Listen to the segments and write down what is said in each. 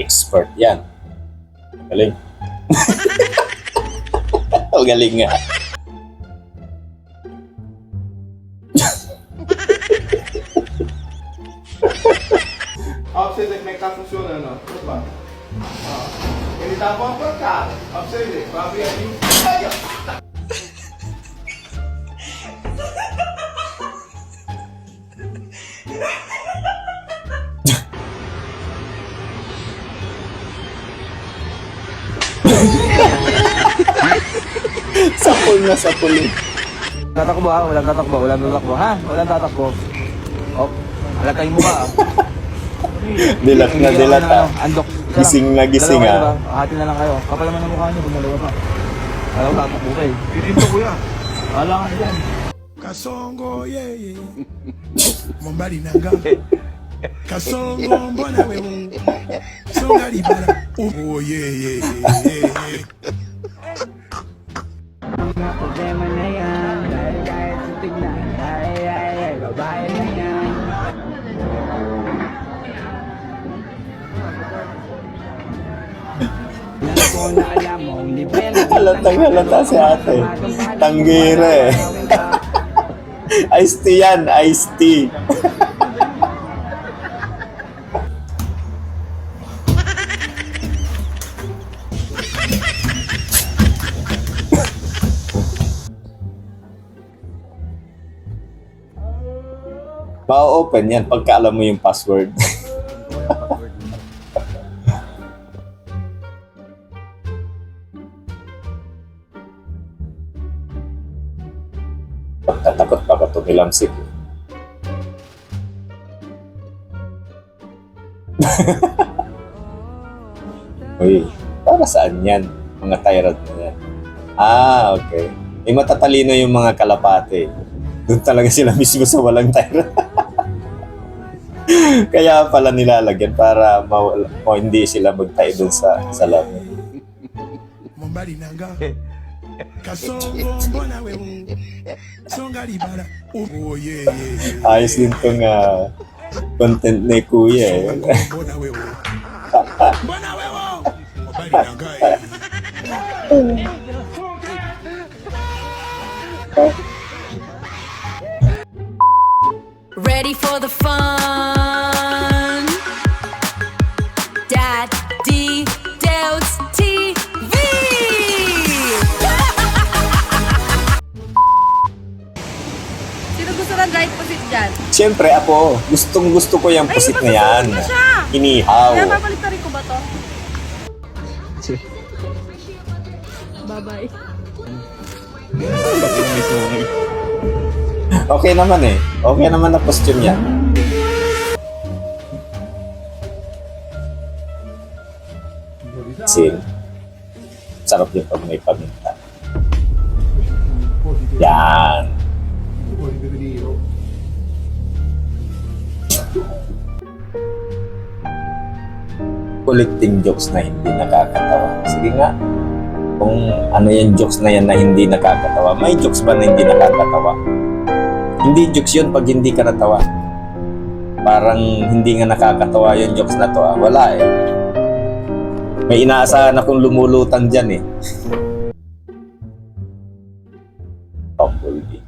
Expert yan. Galing. Oh, galing nga. Obsede, come é que tá funcionando, ó. Opa. Ó. Ele dá uma pancada. Ó, pra você ver. Pra abrir ali. Aí, ó. Sapul na sapul. Tatakbo ha, walang tatakbo, walang tatakbo ha, walang tatakbo. Oh, alagay mo ba? Dilat na dilat ah. Andok. Gising na gising ah. Hati na lang kayo. Kapal naman ang mukha niyo kung dalawa pa. Alam ko tatakbo kayo. Pinito ko yan. Wala ka dyan. Kasongo yeah yeah. Mombari nanga. Kasongo mbona wewe. Songa libala. Oh yeah yeah yeah. Problema na yan. Dahil kahit sa tignan. Ay, babae na yan. Halatang-halata si ate. Tanggire. Iced tea yan, iced tea. Ma-open yan pagka alam mo yung password. Pagtatakot pa ka tumilamsik. Uy, para saan yan? Mga tyrant na yan. Ah, okay. Matatalino yung mga kalapate. Doon talaga sila mismo sa walang tyrant. Kaya pala nilalagyan para hindi sila magtayo dun sa labo. Mombari nanga. Kasongo mbona wewe. Songa libala. Oh yeah yeah. Ayos din tong content ni Kuya eh. Mbona wewe. Mbona wewe. Mombari nanga. Ready for the fun? Daddy Delts TV! Sino gusto ng dried pusit dyan? Siyempre ako, gustong gusto ko yung pusit na yan. masusunod na siya. Inihaw. Kaya babalik na rin ko ba to? Bye-bye. Okay naman eh. Okay naman na costume yan. Sin. Sarap yung pag may paminta. Yan. Collecting jokes na hindi nakakatawa. Sige nga. Kung ano yung jokes na yan na hindi nakakatawa. May jokes ba na hindi nakakatawa? Hindi jokes yun pag hindi ka natawa. Parang hindi nga nakakatawa yung jokes na to. Wala eh. May inaasahan akong lumulutang dyan eh. Bumblebee.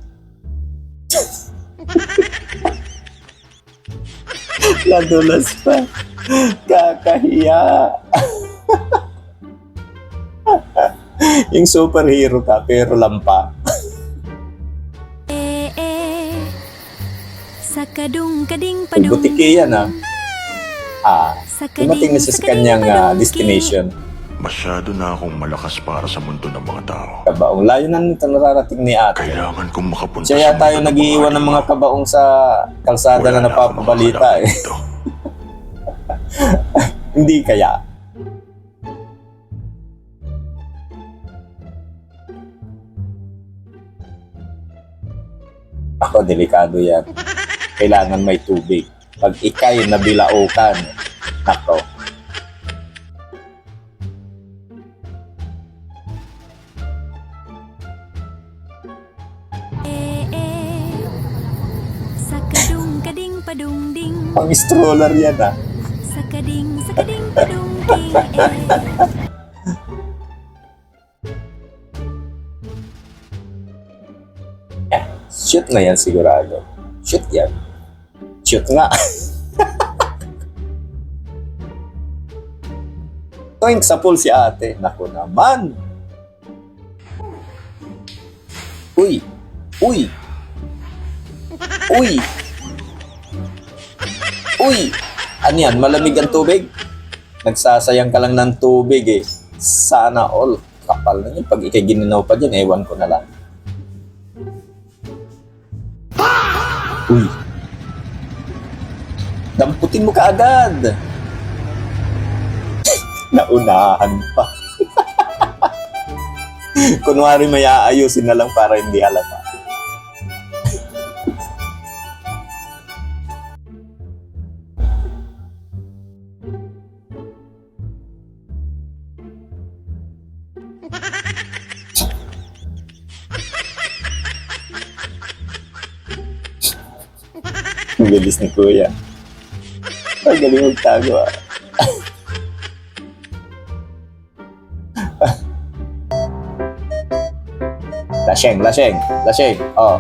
Ladulas pa. Kakahiya. Yung superhero ka pero lampa. Sa kadung-kading Yung padung. butiki yan dumating na siya sa kanyang destination. Masyado na akong malakas para sa mundo ng mga tao. Kabaong. Layo na nito nararating ni ate. Kailangan kong makapunta Siya yata yung nag-iiwan ng mga kabaong sa kalsada na napapabalita eh. Hindi kaya. Ako, delikado yan. Kailangan may tubig. Pag ikay nabilaukan, nako. Sa kadung-kading padung-ding. Pang stroller yan Sakading, sakading, padungking, Shoot na yan sigurado. Shoot yan. Shoot nga. Toink sa pool si ate. Naku naman. Uy. Uy. Uy. Uy. Ano yan? Malamig ang tubig? Nagsasayang ka lang ng tubig eh. Sana all. Kapal na yun. Pag ikay gininaw pa dyan, ewan ko na lang. Uy. Damputin mo ka agad. Naunahan pa. Kunwari may aayusin na lang para hindi halata. Ang bilis ni Kuya. Ang galing magtago ah. Laseng, laseng, laseng. Oh.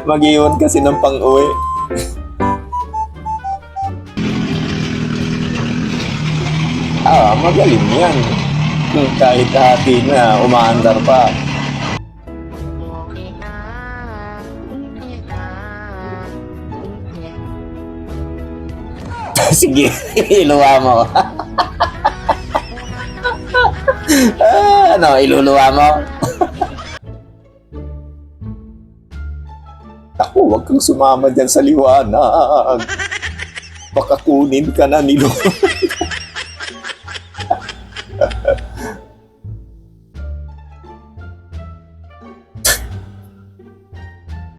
Mag-iwan kasi ng pang-uwi. Magaling yan. Kahit hati na, umaandar pa. Sige, iluwa mo. Ano, iluluwa mo? Ako, huwag kang sumama dyan sa liwanag. Baka kunin ka na nilo.